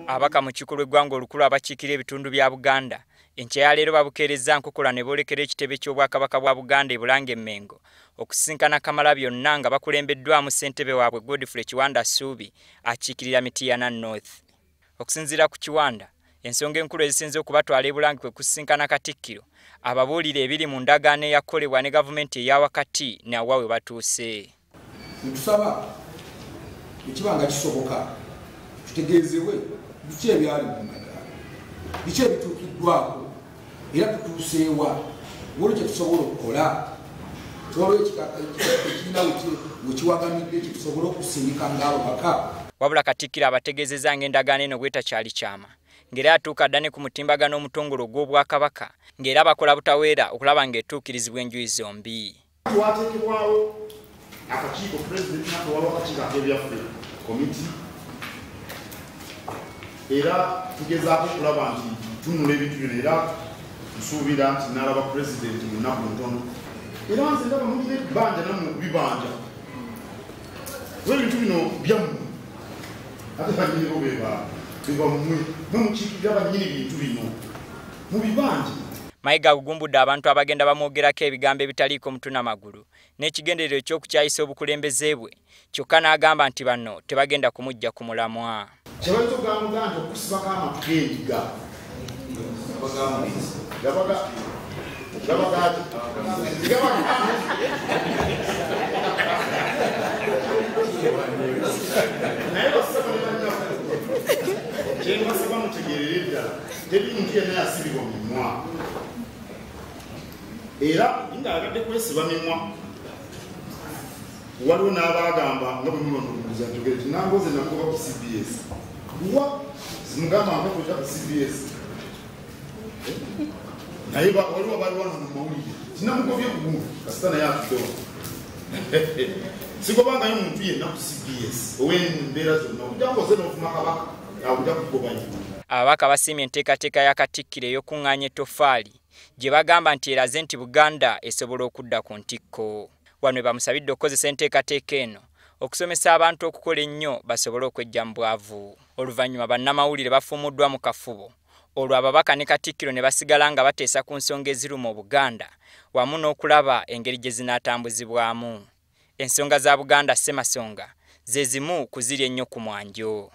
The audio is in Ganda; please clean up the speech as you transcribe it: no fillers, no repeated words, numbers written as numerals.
Abaka mu kikulu eggwanga olukulu abakiikira ebitundu bya Buganda enkya ya leero babukeereza nkokola ne boolekera ekitebe ky'obwakabaka bwa Buganda e Bulange Mmengo okusinkana Kamalabyonna nga bakulembeddwamu ssentebe waabwe Godfrey Kiwanda Ssuubi akiikirira Mityana North. Okusinziira ku Kiwanda, ensonga enkulu ezisinze okubatwala e Bulange kwe kusinkana Katikkiro ababuulira ebiri mu ndagaano eyakolebwa ne gavumenti eya wakati ne awa we batuuse. Ntusaba ekibanga kisoboka tutegeezebwe biki ebyali mu ndagaano, biki ebituukiddwako era tutuuseewa olwo kye tusobola okukola olwo ekirina wekiwagamidde kye tusobola okusindika ng'ababaka. Wabula Katikkiro abategeezezza ng'endagaano eno bw'etakyali kyama ng'era atuuka dda ne ku mutimbagano omutongole gw'Obwakabaka ng'era bakola butaweera okulaba ng'etuukirizibwa enjuyi zombi. Wateekebwawo akakiiko pulezidenti n'akawalo akakiiko ak'ebyaffe komiti era tugezaako okulaba nti tunula ebintu bino era tusuubira nti n'alaba pulezidenti mu nnaku ntono era nze ndaba mulina ebbanja nammwe okubibanja kuba ebintu bino byammwe ate bannyini bo beba mmwe mwemukiikirira bannyini bintu bino mu bibanja. Mayiga agugumbudde abantu abagenda bamwogerako ebigambo ebitaliiko mutwe n'amagulu n'ekigenderero ky'okukyayisa obukulembeze bwe kyokka n'agamba nti bano tebagenda kumujja ku mulamwa. Kyebayinza okugamba nti okusibako amatu g'endiga naye basaba ne bannaffe kyembasaba mutegeerere ddala teri muntu yenna yasibibwa mu mimwa era ng'agadde kwesiba mimwa. Waliwo n'abagamba nga bwe mulondoguza ntugere ti nangoze nakuba ku CBS wa zimugamba nkakuja ku CBS naye waliwo bali wano mu mawulire tinamugobye kugumu kasita naye atuddewa sigobangayo muntu yenna ku CBS ow'embeera zonna okuja ngoze n'ovuma kabaka akuja kugobanya. Ababaka basiimye enteekateeka ya Katikkiro ey'okuŋŋaanya ettoffaali gye bagamba nti eraze nti Buganda esobola okudda ku ntikko. Wano bamusabidde okukozesa enteekateeka eno okusomesa abantu okukola ennyo basobole okweggya mu bwavu. Oluvannyuma bannamawulire bafuumuddwa mu kafubo olwo ababaka ne Katikkiro ne basigala nga bateesa ku nsonga eziruma Obuganda wamu n'okulaba engeri gye zinaatambuzibwamu. Ensonga za Buganda Ssemasonga ze zimu ku ziri ennyo ku mwanjo.